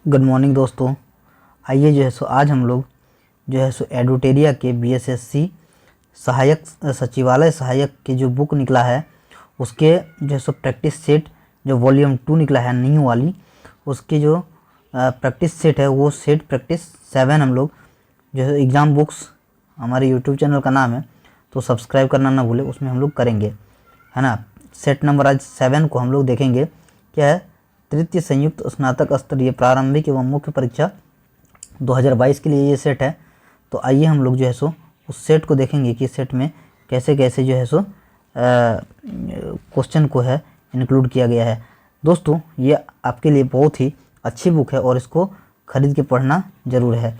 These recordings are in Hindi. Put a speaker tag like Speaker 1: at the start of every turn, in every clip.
Speaker 1: गुड मॉर्निंग दोस्तों। आइए जो है सो आज हम लोग जो है सो एडुटेरिया के बीएसएससी सहायक सचिवालय सहायक की जो बुक निकला है उसके जो है सो प्रैक्टिस सेट जो वॉल्यूम 2 निकला है न्यू वाली, उसकी जो प्रैक्टिस सेट है वो सेट प्रैक्टिस 7 हम लोग जो है एग्ज़ाम बुक्स, हमारे यूट्यूब चैनल का नाम है तो सब्सक्राइब करना ना भूले, उसमें हम लोग करेंगे, है ना। सेट नंबर आज 7 को हम लोग देखेंगे। क्या है? तृतीय संयुक्त स्नातक स्तरीय प्रारंभिक एवं मुख्य परीक्षा 2022 के लिए ये सेट है। तो आइए हम लोग जो है सो उस सेट को देखेंगे कि सेट में कैसे कैसे जो है सो क्वेश्चन को है इंक्लूड किया गया है। दोस्तों ये आपके लिए बहुत ही अच्छी बुक है और इसको ख़रीद के पढ़ना ज़रूर है।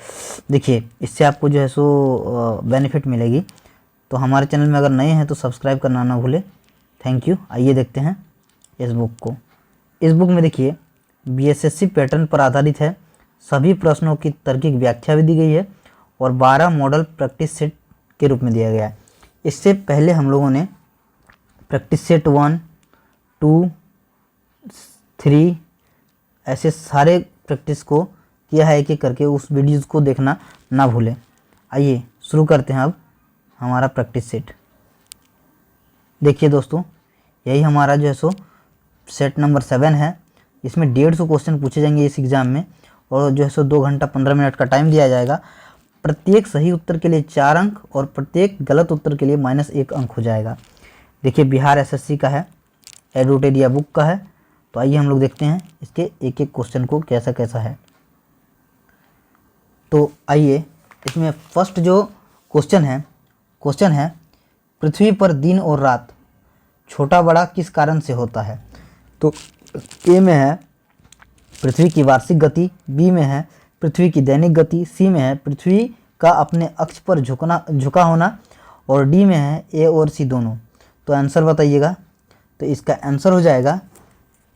Speaker 1: देखिए इससे आपको जो है सो बेनिफिट मिलेगी। तो हमारे चैनल में अगर नए हैं तो सब्सक्राइब करना ना भूलें। Thank you. आइए देखते हैं इस बुक को। इस बुक में देखिए बीएसएससी पैटर्न पर आधारित है, सभी प्रश्नों की तार्किक व्याख्या भी दी गई है और 12 मॉडल प्रैक्टिस सेट के रूप में दिया गया है। इससे पहले हम लोगों ने प्रैक्टिस सेट 1, 2, 3 ऐसे सारे प्रैक्टिस को किया है एक एक करके, उस वीडियोज़ को देखना ना भूलें। आइए शुरू करते हैं अब हमारा प्रैक्टिस सेट। देखिए दोस्तों यही हमारा जो है सो सेट नंबर 7 है। इसमें 150 क्वेश्चन पूछे जाएंगे इस एग्ज़ाम में और जो है सो 2 घंटा 15 मिनट का टाइम दिया जाएगा। प्रत्येक सही उत्तर के लिए 4 अंक और प्रत्येक गलत उत्तर के लिए -1 अंक हो जाएगा। देखिए बिहार एसएससी का है, एडुटेरिया बुक का है। तो आइए हम लोग देखते हैं इसके एक एक क्वेश्चन को कैसा कैसा है। तो आइए इसमें फर्स्ट जो क्वेश्चन है पृथ्वी पर दिन और रात छोटा बड़ा किस कारण से होता है। तो ए में है पृथ्वी की वार्षिक गति, बी में है पृथ्वी की दैनिक गति, सी में है पृथ्वी का अपने अक्ष पर झुका होना और डी में है ए और सी दोनों। तो आंसर बताइएगा। तो इसका आंसर हो जाएगा,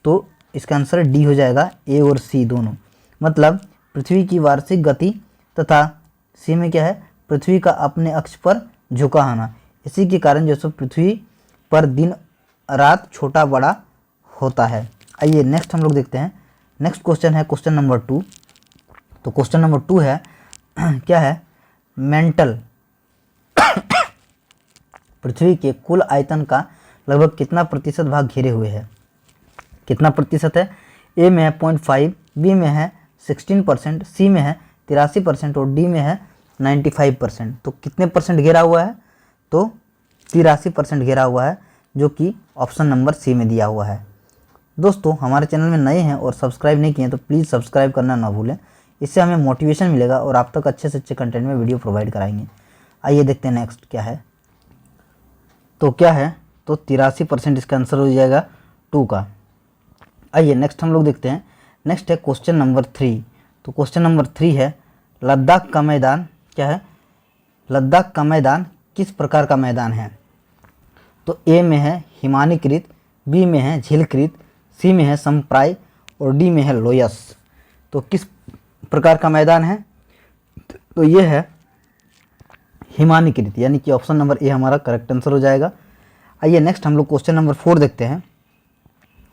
Speaker 1: तो इसका आंसर डी हो जाएगा, ए और सी दोनों। मतलब पृथ्वी की वार्षिक गति तथा सी में क्या है पृथ्वी का अपने अक्ष पर झुका होना, इसी के कारण जो सो पृथ्वी पर दिन रात छोटा बड़ा होता है। आइए नेक्स्ट हम लोग देखते हैं। नेक्स्ट क्वेश्चन है क्वेश्चन नंबर 2। तो क्वेश्चन नंबर 2 है क्या है, मेंटल पृथ्वी के कुल आयतन का लगभग कितना प्रतिशत भाग घेरे हुए है। कितना प्रतिशत है? ए में है 0.5, बी में है 16%, सी में है 83% और डी में है 95%। तो कितने परसेंट घेरा हुआ है? तो 83% घेरा हुआ है, जो कि ऑप्शन नंबर सी में दिया हुआ है। दोस्तों हमारे चैनल में नए हैं और सब्सक्राइब नहीं किए हैं तो प्लीज़ सब्सक्राइब करना ना भूलें, इससे हमें मोटिवेशन मिलेगा और आप तक अच्छे से अच्छे कंटेंट में वीडियो प्रोवाइड कराएंगे। आइए देखते हैं नेक्स्ट क्या है। तो क्या है? तो 83% इसका आंसर हो जाएगा 2 का। आइए नेक्स्ट हम लोग देखते हैं। नेक्स्ट है क्वेश्चन नंबर 3। तो क्वेश्चन नंबर 3 है लद्दाख का मैदान क्या है, लद्दाख का मैदान किस प्रकार का मैदान है। तो ए में है हिमानीकृत, बी में है झीलकृत, सी में है समप्राय और डी में है लोयस। तो किस प्रकार का मैदान है? तो ये है हिमानीकृत, यानी कि ऑप्शन नंबर ए हमारा करेक्ट आंसर हो जाएगा। आइए नेक्स्ट हम लोग क्वेश्चन नंबर 4 देखते हैं।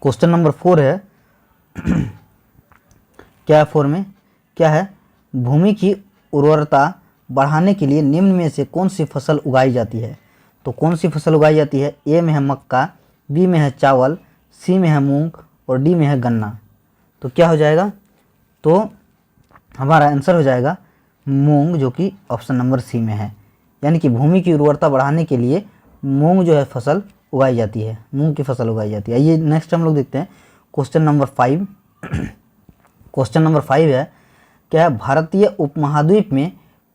Speaker 1: क्वेश्चन नंबर 4 है क्या है 4 में क्या है, भूमि की उर्वरता बढ़ाने के लिए निम्न में से कौन सी फसल उगाई जाती है। तो कौन सी फसल उगाई जाती है? ए में है मक्का, बी में है चावल, सी में है मूंग और डी में है गन्ना। तो क्या हो जाएगा? तो हमारा आंसर हो जाएगा मूंग, जो कि ऑप्शन नंबर सी में है। यानी कि भूमि की उर्वरता बढ़ाने के लिए मूंग जो है फसल उगाई जाती है, मूंग की फसल उगाई जाती है। आइए नेक्स्ट हम लोग देखते हैं क्वेश्चन नंबर 5। क्वेश्चन नंबर 5 है क्या है, भारतीय उपमहाद्वीप में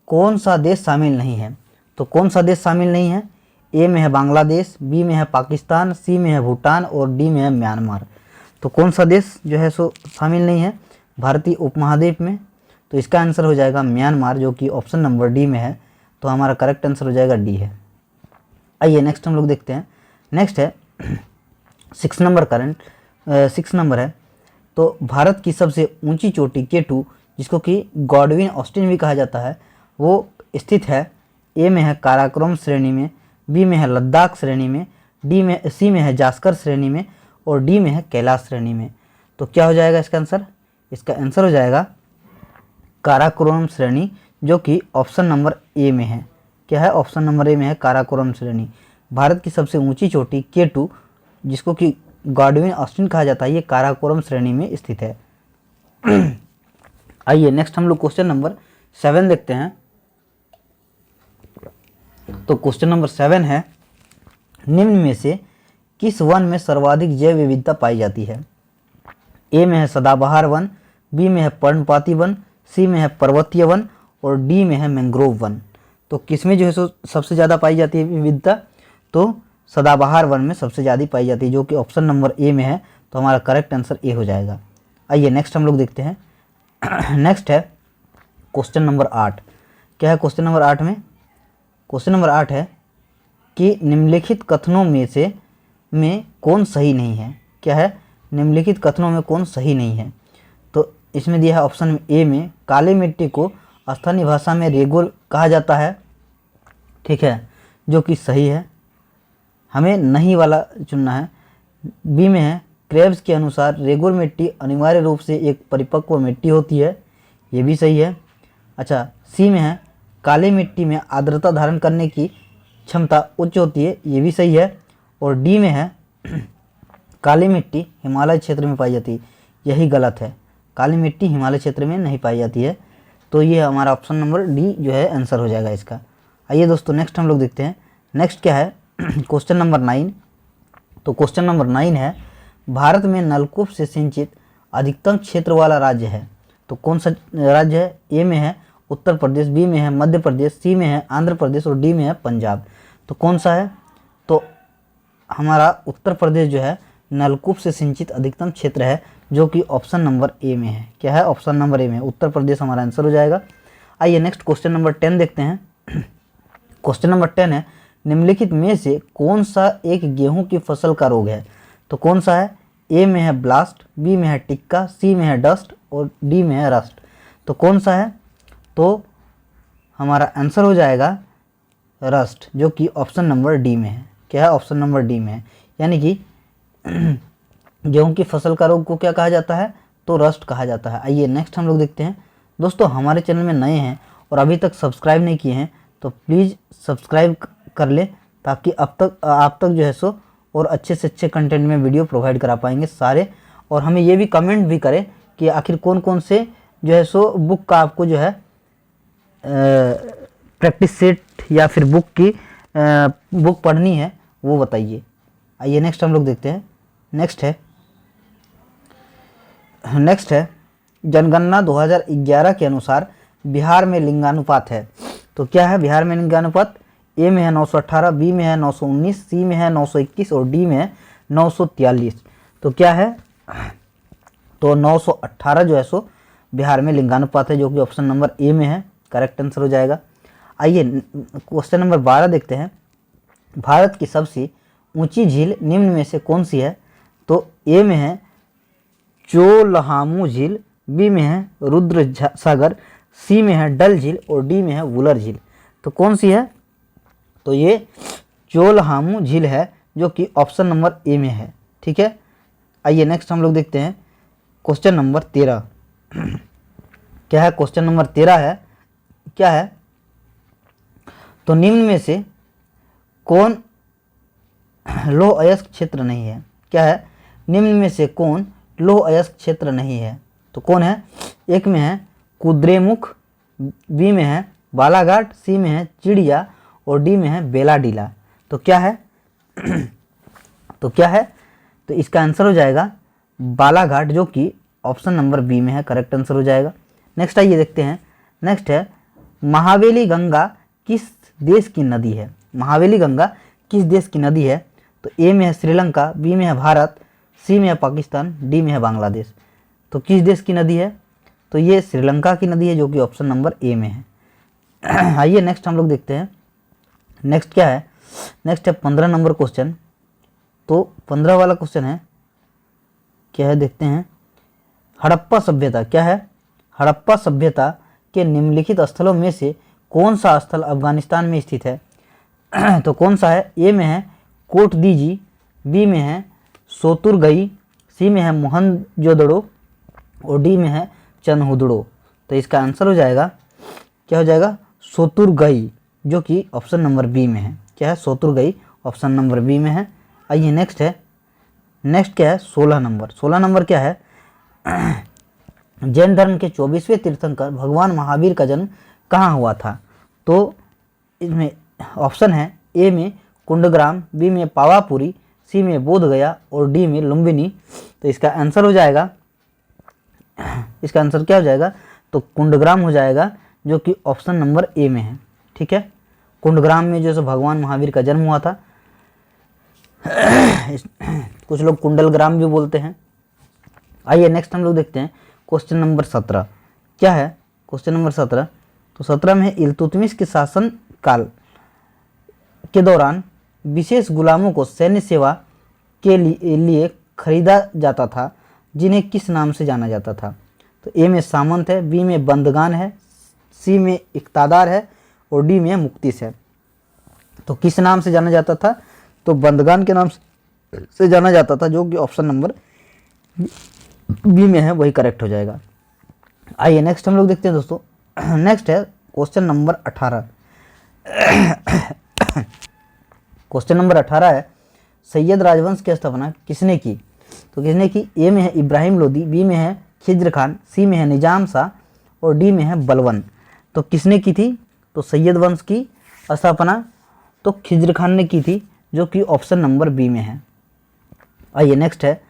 Speaker 1: कौन सा देश शामिल नहीं है। तो कौन सा देश शामिल नहीं है? ए में है बांग्लादेश, बी में है पाकिस्तान, सी में है भूटान और डी में है म्यांमार। तो कौन सा देश जो है सो शामिल नहीं है भारतीय उपमहाद्वीप में? तो इसका आंसर हो जाएगा म्यांमार, जो कि ऑप्शन नंबर डी में है। तो हमारा करेक्ट आंसर हो जाएगा डी है। आइए नेक्स्ट हम लोग देखते हैं। नेक्स्ट है 6 नंबर है। तो भारत की सबसे ऊंची चोटी K2, जिसको कि गॉडविन ऑस्टिन भी कहा जाता है, वो स्थित है ए में है काराकोरम श्रेणी में, बी में है लद्दाख श्रेणी में, सी में है जास्कर श्रेणी में और डी में है कैलाश श्रेणी में। तो क्या हो जाएगा इसका आंसर? इसका आंसर हो जाएगा काराकोरम श्रेणी, जो कि ऑप्शन नंबर ए में है। क्या है? ऑप्शन नंबर ए में है काराकोरम श्रेणी। भारत की सबसे ऊंची चोटी K2, जिसको कि गॉडविन ऑस्टिन कहा जाता है, ये काराकोरम श्रेणी में स्थित है। आइए नेक्स्ट हम लोग क्वेश्चन नंबर 7 देखते हैं। तो क्वेश्चन नंबर 7 है, निम्न में से किस वन में सर्वाधिक जैव विविधता पाई जाती है? ए में है सदाबहार वन, बी में है पर्णपाती वन, सी में है पर्वतीय वन और डी में है मैंग्रोव वन। तो किसमें जो है सो सबसे ज़्यादा पाई जाती है विविधता? तो सदाबहार वन में सबसे ज़्यादा पाई जाती है, जो कि ऑप्शन नंबर ए में है। तो हमारा करेक्ट आंसर ए हो जाएगा। आइए नेक्स्ट हम लोग देखते हैं। नेक्स्ट है क्वेश्चन नंबर 8। क्या है क्वेश्चन नंबर 8 में? क्वेश्चन नंबर 8 है कि निम्नलिखित कथनों में कौन सही नहीं है? क्या है? निम्नलिखित कथनों में कौन सही नहीं है? तो इसमें दिया है ऑप्शन ए में काली मिट्टी को स्थानीय भाषा में रेगुल कहा जाता है, ठीक है, जो कि सही है, हमें नहीं वाला चुनना है। बी में है क्रेब्स के अनुसार रेगुल मिट्टी अनिवार्य रूप से एक परिपक्व मिट्टी होती है, ये भी सही है। अच्छा, सी में है काली मिट्टी में आर्द्रता धारण करने की क्षमता उच्च होती है, ये भी सही है। और डी में है काली मिट्टी हिमालय क्षेत्र में पाई जाती है, यही गलत है, काली मिट्टी हिमालय क्षेत्र में नहीं पाई जाती है। तो ये हमारा ऑप्शन नंबर डी जो है आंसर हो जाएगा इसका। आइए दोस्तों नेक्स्ट हम लोग देखते हैं। नेक्स्ट क्या है? Question number 9। तो क्वेश्चन नंबर 9 है, भारत में नलकूप से सिंचित अधिकतम क्षेत्र वाला राज्य है, तो कौन सा राज्य है? ए में है उत्तर प्रदेश, बी में है मध्य प्रदेश, सी में है आंध्र प्रदेश और डी में है पंजाब। तो कौन सा है? तो हमारा उत्तर प्रदेश जो है नलकूप से सिंचित अधिकतम क्षेत्र है, जो कि ऑप्शन नंबर ए में है। क्या है? ऑप्शन नंबर ए में उत्तर प्रदेश हमारा आंसर हो जाएगा। आइए नेक्स्ट क्वेश्चन नंबर 10 देखते हैं। क्वेश्चन नंबर 10 है, निम्नलिखित में से कौन सा एक गेहूं की फसल का रोग है? तो कौन सा है? ए में है ब्लास्ट, बी में है टिक्का, सी में है डस्ट और डी में है रस्ट। तो कौन सा है? तो हमारा आंसर हो जाएगा रस्ट, जो कि ऑप्शन नंबर डी में है। क्या है? ऑप्शन नंबर डी में है, यानी कि गेहूं की फसल का रोग को क्या कहा जाता है? तो रस्ट कहा जाता है। आइए नेक्स्ट हम लोग देखते हैं। दोस्तों हमारे चैनल में नए हैं और अभी तक सब्सक्राइब नहीं किए हैं तो प्लीज़ सब्सक्राइब कर ले, ताकि अब तक आप तक जो है सो और अच्छे से अच्छे कंटेंट में वीडियो प्रोवाइड करा पाएंगे सारे। और हमें ये भी कमेंट भी करें कि आखिर कौन कौन से जो है सो बुक का आपको जो है प्रैक्टिस सेट या फिर बुक पढ़नी है, वो बताइए। आइए नेक्स्ट हम लोग देखते हैं। नेक्स्ट है जनगणना 2011 के अनुसार बिहार में लिंगानुपात है। तो क्या है बिहार में लिंगानुपात? ए में है 918, बी में है 919, सी में है 921 और डी में है 943। तो क्या है? तो 918 जो है सो बिहार में लिंगानुपात है, जो कि ऑप्शन नंबर ए में है, करेक्ट आंसर हो जाएगा। आइए क्वेश्चन नंबर 12 देखते हैं। भारत की सबसे ऊंची झील निम्न में से कौन सी है? तो ए में है चोलहामू झील, बी में है रुद्र सागर, सी में है डल झील और डी में है वुलर झील। तो कौन सी है? तो ये चोलहामू झील है, जो कि ऑप्शन नंबर ए में है, ठीक है। आइए नेक्स्ट हम लोग देखते हैं क्वेश्चन नंबर 13। क्या है? क्वेश्चन नंबर 13 है, क्या है? तो निम्न में से कौन लौह अयस्क क्षेत्र नहीं है? क्या है? निम्न में से कौन लौह अयस्क क्षेत्र नहीं है? तो कौन है? एक में है कुद्रेमुख, बी में है बालाघाट, सी में है चिड़िया और डी में है बेलाडीला। तो क्या है? तो क्या है? तो इसका आंसर हो जाएगा बालाघाट, जो कि ऑप्शन नंबर बी में है, करेक्ट आंसर हो जाएगा। नेक्स्ट आइए देखते हैं। नेक्स्ट है महावेली गंगा किस देश की नदी है? महावेली गंगा किस देश की नदी है? तो ए में है श्रीलंका, बी में है भारत, सी में है पाकिस्तान, डी में है बांग्लादेश। तो किस देश की नदी है? तो ये श्रीलंका की नदी है, जो कि ऑप्शन नंबर ए में है। आइए नेक्स्ट हम लोग देखते हैं। नेक्स्ट क्या है? नेक्स्ट है 15 नंबर क्वेश्चन। तो 15 वाला क्वेश्चन है, क्या है देखते हैं। हड़प्पा सभ्यता, क्या है? हड़प्पा सभ्यता के निम्नलिखित स्थलों में से कौन सा स्थल अफगानिस्तान में स्थित है? तो कौन सा है? ए में है कोटदीजी, बी में है सोतुरगई, सी में है मोहनजोदड़ो और डी में है चनहुदड़ो। तो इसका आंसर हो जाएगा, क्या हो जाएगा, सोतुरगई, जो कि ऑप्शन नंबर बी में है। क्या है, सोतुरगई ऑप्शन नंबर बी में है। आइए नेक्स्ट है, नेक्स्ट क्या है 16 नंबर। 16 नंबर क्या है, जैन धर्म के 24वें तीर्थंकर भगवान महावीर का जन्म कहाँ हुआ था? तो इसमें ऑप्शन है, ए में कुंडग्राम, बी में पावापुरी, सी में बोधगया और डी में लुम्बिनी। तो इसका आंसर हो जाएगा, इसका आंसर क्या हो जाएगा, तो कुंडग्राम हो जाएगा, जो कि ऑप्शन नंबर ए में है। ठीक है, कुंडग्राम में जो भगवान महावीर का जन्म हुआ था। कुछ लोग कुंडलग्राम भी बोलते हैं। आइए नेक्स्ट हम लोग देखते हैं क्वेश्चन नंबर 17। क्या है क्वेश्चन नंबर 17? तो 17 में है, इल्तुतमिश के शासन काल के दौरान विशेष गुलामों को सैन्य सेवा के लिए खरीदा जाता था, जिन्हें किस नाम से जाना जाता था? तो ए में सामंत है, बी में बंदगान है, सी में इक्तादार है और डी में मुक्तिस है। तो किस नाम से जाना जाता था? तो बंदगान के नाम से जाना जाता था, जो कि ऑप्शन नंबर बी में है, वही करेक्ट हो जाएगा। आइए नेक्स्ट हम लोग देखते हैं दोस्तों। नेक्स्ट है क्वेश्चन नंबर 18। क्वेश्चन नंबर 18 है, सैयद राजवंश की स्थापना किसने की? तो किसने की? ए में है इब्राहिम लोदी, बी में है खिज्र खान, सी में है निजाम शाह और डी में है बलवन। तो किसने की थी? तो सैयद वंश की स्थापना तो खिज्र खान ने की थी, जो कि ऑप्शन नंबर बी में है। आइए नेक्स्ट है,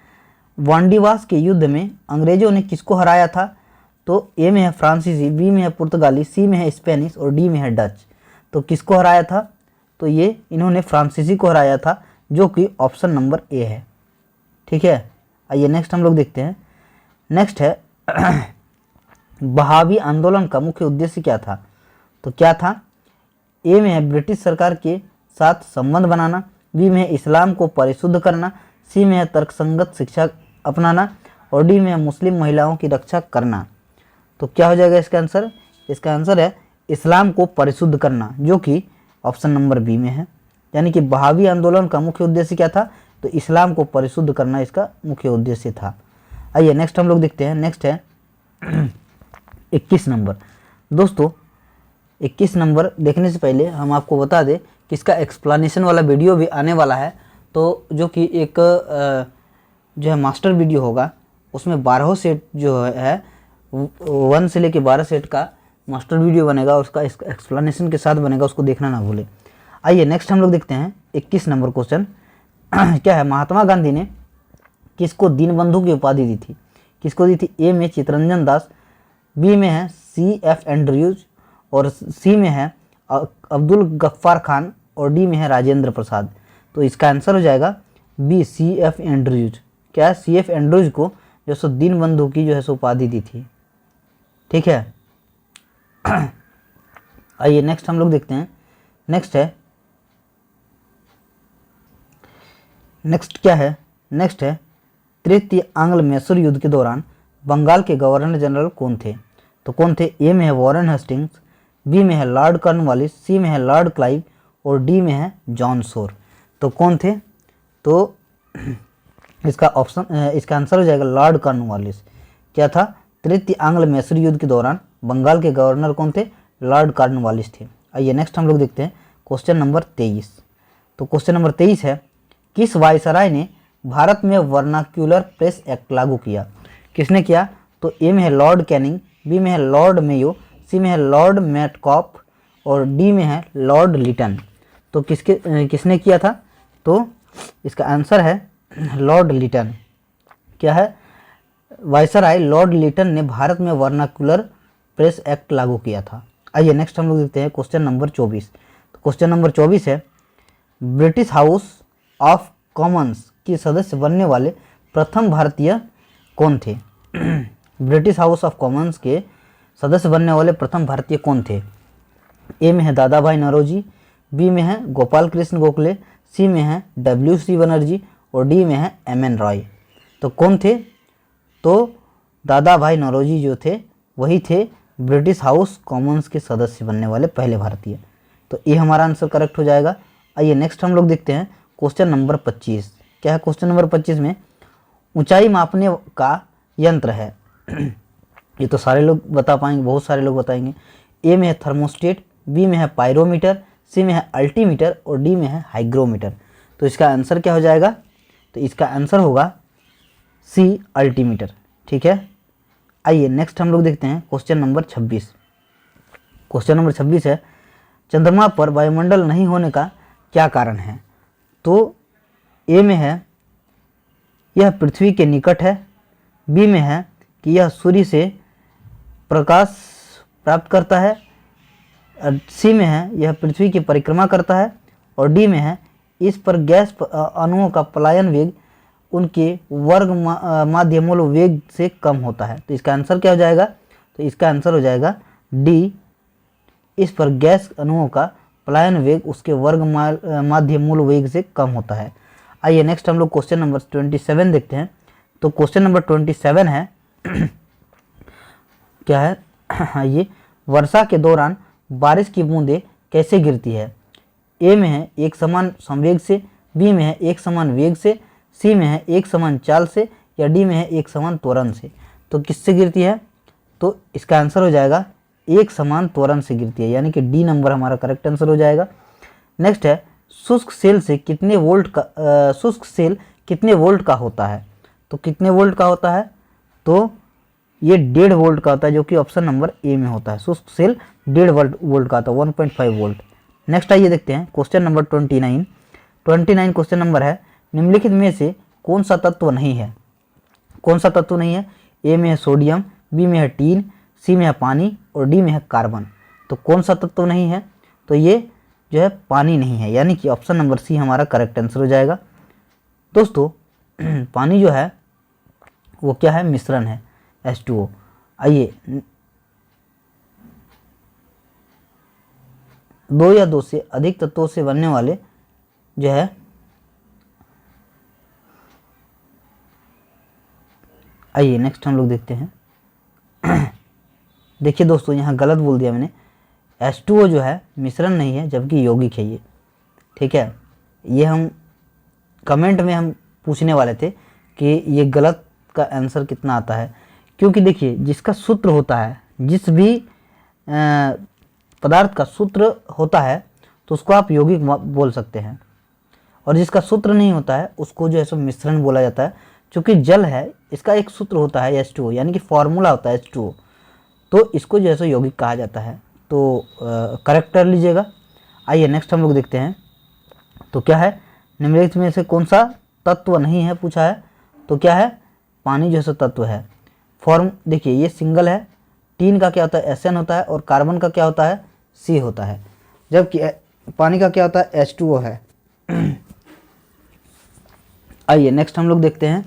Speaker 1: वांडीवास के युद्ध में अंग्रेजों ने किसको हराया था? तो ए में है फ्रांसीसी, बी में है पुर्तगाली, सी में है स्पेनिश और डी में है डच। तो किसको हराया था? तो ये इन्होंने फ्रांसीसी को हराया था, जो कि ऑप्शन नंबर ए है। ठीक है, आइए नेक्स्ट हम लोग देखते हैं। नेक्स्ट है, बहावी आंदोलन का मुख्य उद्देश्य क्या था? तो क्या था? ए में है ब्रिटिश सरकार के साथ संबंध बनाना, बी में है इस्लाम को परिशुद्ध करना, सी में है तर्कसंगत शिक्षा अपनाना और डी में है मुस्लिम महिलाओं की रक्षा करना। तो क्या हो जाएगा इसका आंसर? इसका आंसर है इस्लाम को परिशुद्ध करना, जो कि ऑप्शन नंबर बी में है। यानी कि बहावी आंदोलन का मुख्य उद्देश्य क्या था? तो इस्लाम को परिशुद्ध करना इसका मुख्य उद्देश्य था। आइए नेक्स्ट हम लोग देखते हैं। नेक्स्ट है 21 नंबर। दोस्तों 21 नंबर देखने से पहले हम आपको बता दें कि इसका एक्सप्लेनेशन वाला वीडियो भी आने वाला है, तो जो कि एक जो है मास्टर वीडियो होगा, उसमें 12 सेट जो है 1 से लेके 12 सेट का मास्टर वीडियो बनेगा, उसका एक्सप्लेनेशन के साथ बनेगा, उसको देखना ना भूले। आइए नेक्स्ट हम लोग देखते हैं 21 नंबर क्वेश्चन। क्या है, महात्मा गांधी ने किसको दीनबंधु की उपाधि दी थी? किसको दी थी? ए में चितरंजन दास, बी में है CF एंड्रयूज और सी में है अब्दुल गफ्फार खान और डी में है राजेंद्र प्रसाद। तो इसका आंसर हो जाएगा बी, CF एंड्रयूज। क्या है? CF एंड्रयूज को जो सो दीनबंधु की जो है सो उपाधि दी थी। ठीक है, आइए नेक्स्ट हम लोग देखते हैं। नेक्स्ट क्या है? नेक्स्ट है, तृतीय आंग्ल मैसूर युद्ध के दौरान बंगाल के गवर्नर जनरल कौन थे? तो कौन थे? ए में है वॉरेन हेस्टिंग्स, बी में है लॉर्ड कॉर्नवालिस, सी में है लॉर्ड क्लाइव और डी में है जॉन शोर। तो कौन थे? तो इसका आंसर हो जाएगा लॉर्ड कॉर्नवालिस। क्या था? तृतीय आंग्ल मैसूर युद्ध के दौरान बंगाल के गवर्नर कौन थे? लॉर्ड कॉर्नवालिस थे। आइए नेक्स्ट हम लोग देखते हैं क्वेश्चन नंबर 23। तो क्वेश्चन नंबर 23 है, किस वायसराय ने भारत में वर्नाक्यूलर प्रेस एक्ट लागू किया? किसने किया? तो ए में है लॉर्ड कैनिंग, बी में है लॉर्ड मेयो, सी में है लॉर्ड मैटकॉफ और डी में है लॉर्ड लिटन। तो किसने किया था? तो इसका आंसर है लॉर्ड लिटन। क्या है? वायसराय लॉर्ड लिटन ने भारत में वर्नाक्यूलर प्रेस एक्ट लागू किया था। आइए नेक्स्ट हम लोग देखते हैं क्वेश्चन नंबर 24। तो क्वेश्चन नंबर 24 है, ब्रिटिश हाउस ऑफ कॉमन्स के सदस्य बनने वाले प्रथम भारतीय कौन थे? ब्रिटिश हाउस ऑफ कॉमन्स के सदस्य बनने वाले प्रथम भारतीय कौन थे? ए में है दादा भाई नौरोजी, बी में है गोपाल कृष्ण गोखले, सी में है WC बनर्जी और डी में है MN रॉय। तो कौन थे? तो दादा भाई नौरोजी जो थे वही थे ब्रिटिश हाउस कॉमन्स के सदस्य बनने वाले पहले भारतीय। तो ये हमारा आंसर करेक्ट हो जाएगा। आइए नेक्स्ट हम लोग देखते हैं क्वेश्चन नंबर 25। क्या है क्वेश्चन नंबर 25 में? ऊंचाई मापने का यंत्र है ये तो सारे लोग बता पाएंगे, बहुत सारे लोग बताएंगे। ए में है थर्मोस्टेट, बी में है पायरोमीटर, सी में है अल्टीमीटर और डी में है हाइग्रोमीटर। तो इसका आंसर क्या हो जाएगा? तो इसका आंसर होगा सी अल्टीमीटर। ठीक है, आइए नेक्स्ट हम लोग देखते हैं क्वेश्चन नंबर 26। क्वेश्चन नंबर 26 है, चंद्रमा पर वायुमंडल नहीं होने का क्या कारण है? तो ए में है यह पृथ्वी के निकट है, बी में है कि यह सूर्य से प्रकाश प्राप्त करता है, सी में है यह पृथ्वी की परिक्रमा करता है और डी में है इस पर गैस अणुओं का पलायन वेग उनके वर्ग माध्य मूल वेग से कम होता है। तो इसका आंसर क्या हो जाएगा? तो इसका आंसर हो जाएगा डी, इस पर गैस अणुओं का पलायन वेग उसके वर्ग माध्य मूल वेग से कम होता है। आइए नेक्स्ट हम लोग क्वेश्चन नंबर 27 देखते हैं। तो क्वेश्चन नंबर 27 है क्या है? ये वर्षा के दौरान बारिश की बूंदें कैसे गिरती है? ए में है एक समान संवेग से, बी में है एक समान वेग से, सी में है एक समान चाल से या डी में है एक समान त्वरण से। तो किससे गिरती है? तो इसका आंसर हो जाएगा एक समान त्वरण से गिरती है, यानी कि डी नंबर हमारा करेक्ट आंसर हो जाएगा। नेक्स्ट है शुष्क सेल से कितने वोल्ट का शुष्क सेल कितने वोल्ट का होता है? तो कितने वोल्ट का होता है? तो ये 1.5 वोल्ट का होता है, जो कि ऑप्शन नंबर ए में होता है। शुष्क सेल 1.5 वोल्ट का होता है, 1.5 वोल्ट। नेक्स्ट आइए देखते हैं क्वेश्चन नंबर 29 क्वेश्चन नंबर है, निम्नलिखित में से कौन सा तत्व नहीं है? कौन सा तत्व नहीं है? ए में है सोडियम, बी में है टीन, सी में है पानी और डी में है कार्बन। तो कौन सा तत्व नहीं है? तो ये जो है पानी नहीं है, यानी कि ऑप्शन नंबर सी हमारा करेक्ट आंसर हो जाएगा। दोस्तों पानी जो है वो क्या है? मिश्रण है, H2O। आइए 2 या 2 से अधिक तत्वों से बनने वाले जो है आइए नेक्स्ट हम लोग देखते हैं। देखिए दोस्तों, यहाँ गलत बोल दिया मैंने, H2O जो है मिश्रण नहीं है जबकि यौगिक है ये। ठीक है, ये हम कमेंट में हम पूछने वाले थे कि ये गलत का आंसर कितना आता है, क्योंकि देखिए जिसका सूत्र होता है, जिस भी पदार्थ का सूत्र होता है तो उसको आप यौगिक बोल सकते हैं, और जिसका सूत्र नहीं होता है उसको जो है सो मिश्रण बोला जाता है। क्योंकि जल है, इसका एक सूत्र होता है H2O, यानी कि फॉर्मूला होता है H2O, तो इसको जो है सो यौगिक कहा जाता है। तो करेक्ट कर लीजिएगा। आइए नेक्स्ट हम लोग देखते हैं। तो क्या है? निम्नलिखित में से कौन सा तत्व नहीं है पूछा है? तो क्या है? पानी जो है सो तत्व है। फॉर्म देखिए, ये सिंगल है, टीन का क्या होता है? SN होता है, और कार्बन का क्या होता है? C होता है, जबकि पानी का क्या होता है? H2O है। आइए नेक्स्ट हम लोग देखते हैं।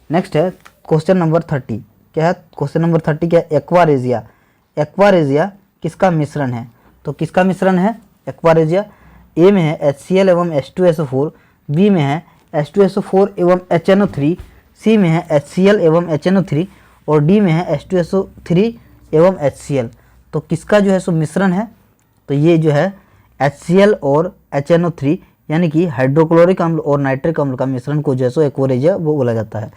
Speaker 1: नेक्स्ट है क्वेश्चन नंबर 30। क्या है क्वेश्चन नंबर 30? क्या है? एक्वारेजिया। एक्वारेजिया किसका मिश्रण है? तो किसका मिश्रण है एक्वारेजिया? ए में है HCl एवं H2SO4, बी में है H2SO4 एवं HNO3, सी में है HCl एवं HNO3 और डी में है H2SO3 एवं HCl। तो किसका जो है सो मिश्रण है? तो ये जो है HCl और HNO3 यानी कि हाइड्रोक्लोरिक अम्ल और नाइट्रिक अम्ल का मिश्रण को जो है सो एक्वारेजिया वो बोला जाता है।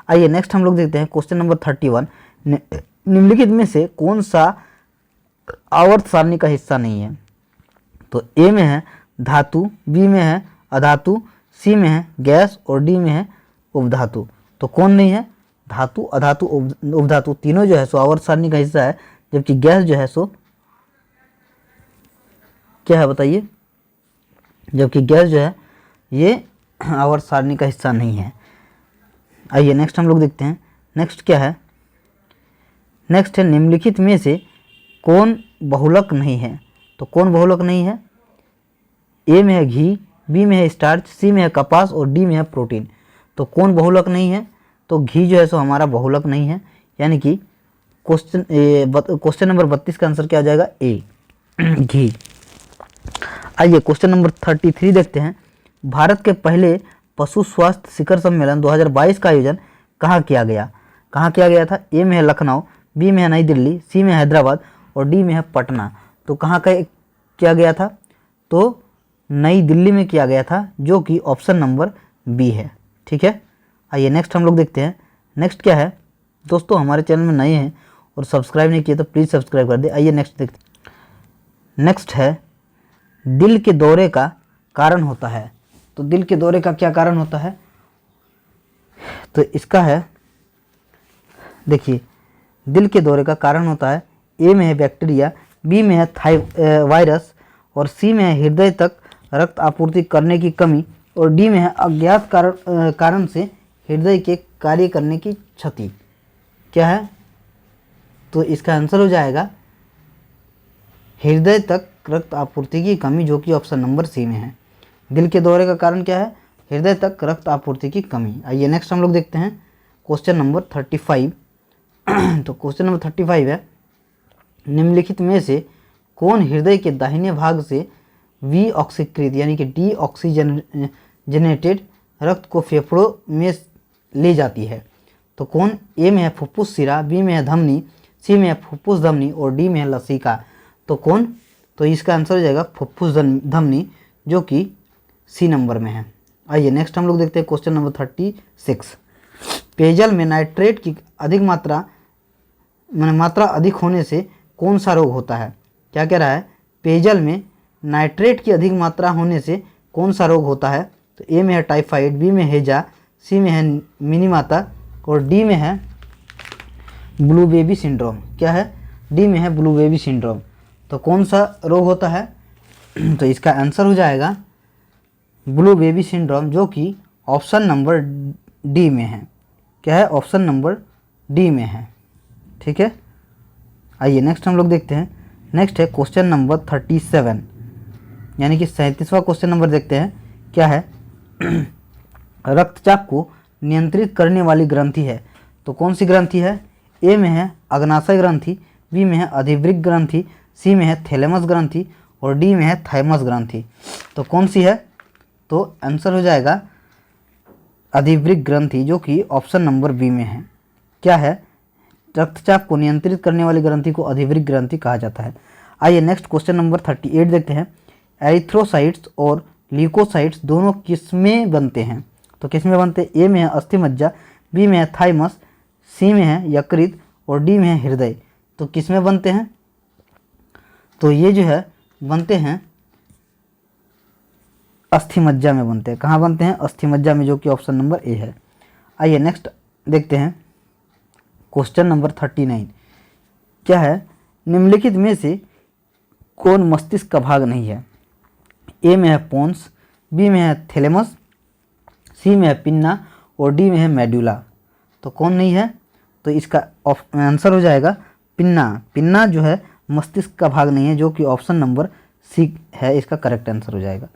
Speaker 1: आइए नेक्स्ट हम लोग देखते हैं क्वेश्चन नंबर 31। निम्नलिखित में से कौन सा आवर्त सारणी का हिस्सा नहीं है? तो ए में है धातु, बी में है अधातु, सी में है गैस और डी में है उपधातु। तो कौन नहीं है? धातु, अधातु, उपधातु तीनों जो है सो आवर्त सारणी का हिस्सा है, जबकि गैस जो है सो क्या है बताइए? जबकि गैस जो है ये आवर्त सारणी का हिस्सा नहीं है। आइए नेक्स्ट हम लोग देखते हैं। नेक्स्ट क्या है? नेक्स्ट है निम्नलिखित में से कौन बहुलक नहीं है? तो कौन बहुलक नहीं है? ए में है घी, बी में है स्टार्च, सी में है कपास और डी में है प्रोटीन। तो कौन बहुलक नहीं है? तो घी जो है सो हमारा बहुलक नहीं है, यानी कि क्वेश्चन नंबर 32 का आंसर क्या हो जाएगा? ए घी। आइए क्वेश्चन नंबर 33 देखते हैं। भारत के पहले पशु स्वास्थ्य शिखर सम्मेलन 2022 का आयोजन कहाँ किया गया? कहाँ किया गया था? ए में है लखनऊ, बी में है नई दिल्ली, सी में हैदराबाद और डी में है पटना। तो कहाँ का किया गया था? तो नई दिल्ली में किया गया था, जो कि ऑप्शन नंबर बी है। ठीक है, आइए नेक्स्ट हम लोग देखते हैं। नेक्स्ट क्या है? दोस्तों हमारे चैनल में नए हैं और सब्सक्राइब नहीं किए तो प्लीज़ सब्सक्राइब कर दें। आइए नेक्स्ट देखते हैं। नेक्स्ट है दिल के दौरे का कारण होता है। तो दिल के दौरे का क्या कारण होता है? तो इसका है, देखिए, दिल के दौरे का कारण होता है, ए में है बैक्टीरिया, बी में है वायरस और सी में है हृदय तक रक्त आपूर्ति करने की कमी और डी में है अज्ञात कारण से हृदय के कार्य करने की क्षति। क्या है? तो इसका आंसर हो जाएगा हृदय तक रक्त आपूर्ति की कमी, जो कि ऑप्शन नंबर सी में है। दिल के दौरे का कारण क्या है? हृदय तक रक्त आपूर्ति की कमी। आइए नेक्स्ट हम लोग देखते हैं क्वेश्चन नंबर 35। तो क्वेश्चन नंबर 35 है, निम्नलिखित में से कौन हृदय के दाहिने भाग से वी ऑक्सीकृत यानी कि डी ऑक्सीजनेटेड रक्त को फेफड़ों में ले जाती है? तो कौन? ए में है फुफ्फुस सिरा, बी में है धमनी, सी में है फुफ्फुस धमनी और डी में है लसिका। तो कौन? तो इसका आंसर हो जाएगा फुफ्फुस धमनी, जो कि सी नंबर में है। आइए नेक्स्ट हम लोग देखते हैं क्वेश्चन नंबर 36। पेयजल में नाइट्रेट की अधिक मात्रा अधिक होने से कौन सा रोग होता है? क्या कह रहा है? पेयजल में नाइट्रेट की अधिक मात्रा होने से कौन सा रोग होता है? तो ए में है टाइफाइड, बी में हैजा, सी में है मिनीमाता और डी में है ब्लू बेबी सिंड्रोम। क्या है? डी में है ब्लू बेबी सिंड्रोम। तो कौन सा रोग होता है? तो इसका आंसर हो जाएगा ब्लू बेबी सिंड्रोम, जो कि ऑप्शन नंबर डी में है। क्या है? ऑप्शन नंबर डी में है। ठीक है, आइए नेक्स्ट हम लोग देखते हैं। नेक्स्ट है क्वेश्चन नंबर 37 यानी कि 37वां क्वेश्चन नंबर देखते हैं। क्या है? रक्तचाप को नियंत्रित करने वाली ग्रंथि है। तो कौन सी ग्रंथि है? ए में है अग्नाशय ग्रंथि, बी में है अधिवृक्क ग्रंथि, सी में है थैलेमस ग्रंथि और डी में है थाइमस ग्रंथि। तो कौन सी है? तो आंसर हो जाएगा अधिवृक्क ग्रंथि, जो कि ऑप्शन नंबर बी में है। क्या है? रक्तचाप को नियंत्रित करने वाली ग्रंथि को अधिवृक्क ग्रंथि कहा जाता है। आइए नेक्स्ट क्वेश्चन नंबर 38 देखते हैं। एरिथ्रोसाइट्स और ल्यूकोसाइट्स दोनों किसमें बनते हैं? तो किसमें बनते हैं? ए में है अस्थिमज्जा, बी में है थाइमस, सी में है यकृत और डी में है हृदय। तो किसमें बनते हैं? तो ये जो है बनते हैं अस्थिमज्जा में बनते हैं। कहाँ बनते हैं? अस्थिमज्जा में, जो कि ऑप्शन नंबर ए है। आइए नेक्स्ट देखते हैं क्वेश्चन नंबर 39। क्या है? निम्नलिखित में से कौन मस्तिष्क का भाग नहीं है? ए में है पोन्स, बी में है थैलेमस, सी में है पिन्ना और डी में है मेडुला। तो कौन नहीं है? तो इसका आंसर हो जाएगा पिन्ना। पिन्ना जो है मस्तिष्क का भाग नहीं है, जो कि ऑप्शन नंबर सी है, इसका करेक्ट आंसर हो जाएगा।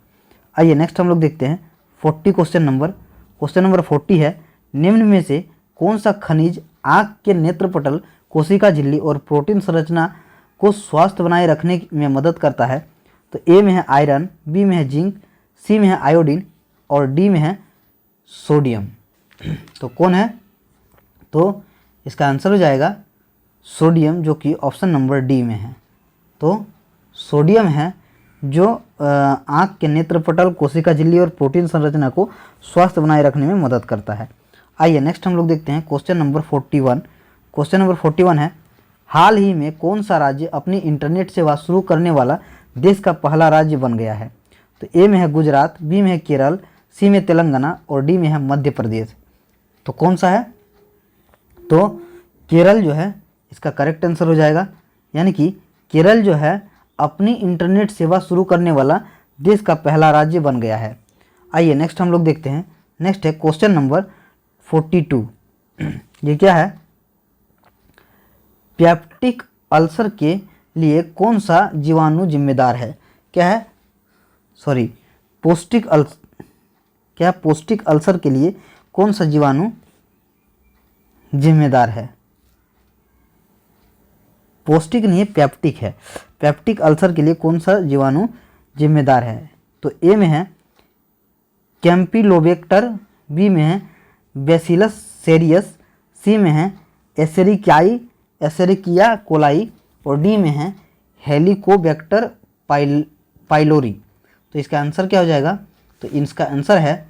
Speaker 1: आइए नेक्स्ट हम लोग देखते हैं 40 क्वेश्चन नंबर 40 है, निम्न में से कौन सा खनिज आँख के नेत्रपटल, कोशिका झिल्ली और प्रोटीन संरचना को स्वस्थ बनाए रखने में मदद करता है? तो ए में है आयरन, बी में है जिंक, सी में है आयोडीन और डी में है सोडियम। तो कौन है? तो इसका आंसर हो जाएगा सोडियम, जो कि ऑप्शन नंबर डी में है। तो सोडियम है जो आँख के नेत्रपटल, कोशिका झिल्ली और प्रोटीन संरचना को स्वस्थ बनाए रखने में मदद करता है। आइए नेक्स्ट हम लोग देखते हैं क्वेश्चन नंबर 41। क्वेश्चन नंबर 41 है, हाल ही में कौन सा राज्य अपनी इंटरनेट सेवा शुरू करने वाला देश का पहला राज्य बन गया है? तो ए में है गुजरात, बी में है केरल, सी में तेलंगाना और डी में है मध्य प्रदेश। तो कौन सा है? तो केरल जो है इसका करेक्ट आंसर हो जाएगा, यानी कि केरल जो है अपनी इंटरनेट सेवा शुरू करने वाला देश का पहला राज्य बन गया है। आइए नेक्स्ट हम लोग देखते हैं। नेक्स्ट है क्वेश्चन नंबर 42। ये क्या है? पेप्टिक अल्सर के लिए कौन सा जीवाणु जिम्मेदार है? क्या है? सॉरी, पौष्टिक अल्सर के लिए कौन सा जीवाणु जिम्मेदार है? पौष्टिक नहीं है, पेप्टिक है। पेप्टिक अल्सर के लिए कौन सा जीवाणु जिम्मेदार है? तो ए में है कैम्पिलोबैक्टर, बी में है बैसिलस सेरियस, सी में है एसेरिकिया कोलाई और डी में है हेलिकोबैक्टर पाइलोरी। तो इसका आंसर क्या हो जाएगा? तो इसका आंसर है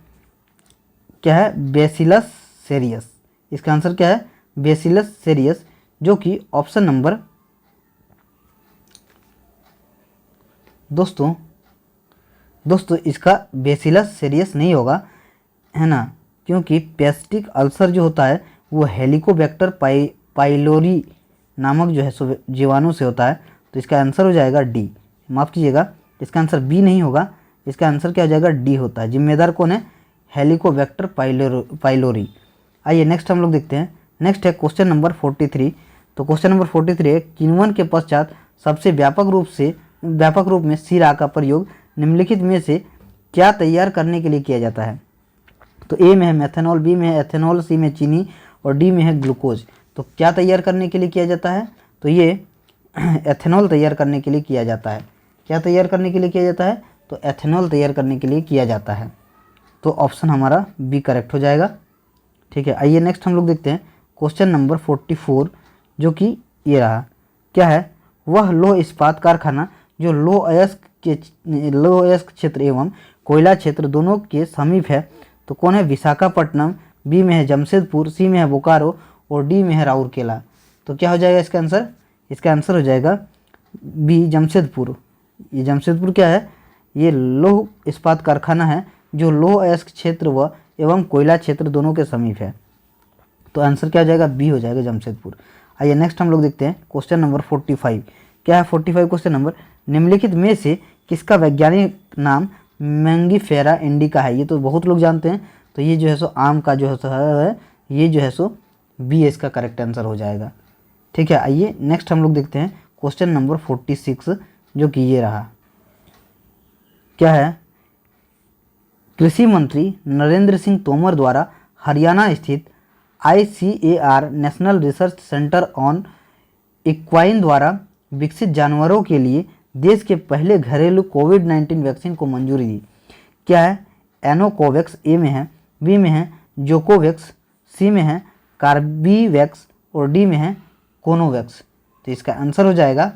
Speaker 1: क्या है? बैसिलस सेरियस। इसका आंसर क्या है? बेसिलस सेरियस, जो कि ऑप्शन नंबर दोस्तों इसका बेसिलस सेरियस नहीं होगा, है ना, क्योंकि पेस्टिक अल्सर जो होता है वो हेलिकोबैक्टर पाइलोरी नामक जो है जीवाणु से होता है। तो इसका आंसर हो जाएगा डी। माफ़ कीजिएगा, इसका आंसर बी नहीं होगा, इसका आंसर क्या हो जाएगा, डी होता है। जिम्मेदार कौन है, हेलिकोबैक्टर पाइलोरी। आइए नेक्स्ट हम लोग देखते हैं। नेक्स्ट है क्वेश्चन नंबर 43। तो क्वेश्चन नंबर 43 है, किण्वन के पश्चात सबसे व्यापक रूप में सीरा का प्रयोग निम्नलिखित में से क्या तैयार करने के लिए किया जाता है। तो ए में है मेथनॉल, बी में है एथेनॉल, सी में चीनी और डी में है ग्लूकोज। तो क्या तैयार करने के लिए किया जाता है, तो ये एथेनॉल तैयार करने के लिए किया जाता है। क्या तैयार करने के लिए किया जाता है, तो एथेनॉल तैयार करने के लिए किया जाता है। तो ऑप्शन हमारा बी करेक्ट हो जाएगा। ठीक है, आइए नेक्स्ट हम लोग देखते हैं क्वेश्चन नंबर 44, जो कि ये रहा। क्या है, वह लौह इस्पात कारखाना जो लौह अयस्क क्षेत्र एवं कोयला क्षेत्र दोनों के समीप है, तो कौन है, विशाखापट्टनम, बी में है जमशेदपुर, सी में है बोकारो और डी में है राउरकेला। तो क्या हो जाएगा इसका आंसर, इसका आंसर हो जाएगा बी जमशेदपुर। ये जमशेदपुर क्या है, ये लौह इस्पात कारखाना है जो लौह अयस्क क्षेत्र व एवं कोयला क्षेत्र दोनों के समीप है। तो आंसर क्या हो जाएगा, बी हो जाएगा जमशेदपुर। आइए नेक्स्ट हम लोग देखते हैं क्वेश्चन नंबर 45। क्या है 45 क्वेश्चन नंबर, निम्नलिखित में से किसका वैज्ञानिक नाम मैंगीफेरा इंडिका है। ये तो बहुत लोग जानते हैं, तो ये जो है सो आम का जो है ये जो है सो बी इसका करेक्ट आंसर हो जाएगा। ठीक है, आइए नेक्स्ट हम लोग देखते हैं क्वेश्चन नंबर 46, जो कि ये रहा। क्या है, कृषि मंत्री नरेंद्र सिंह तोमर द्वारा हरियाणा स्थित ICAR national research centre on equine द्वारा विकसित जानवरों के लिए देश के पहले घरेलू कोविड-19 वैक्सीन को मंजूरी दी। क्या है, एनोकोवैक्स ए में है, बी में है जोकोवैक्स, सी में है कार्बीवैक्स और डी में है कोनोवैक्स। तो इसका आंसर हो जाएगा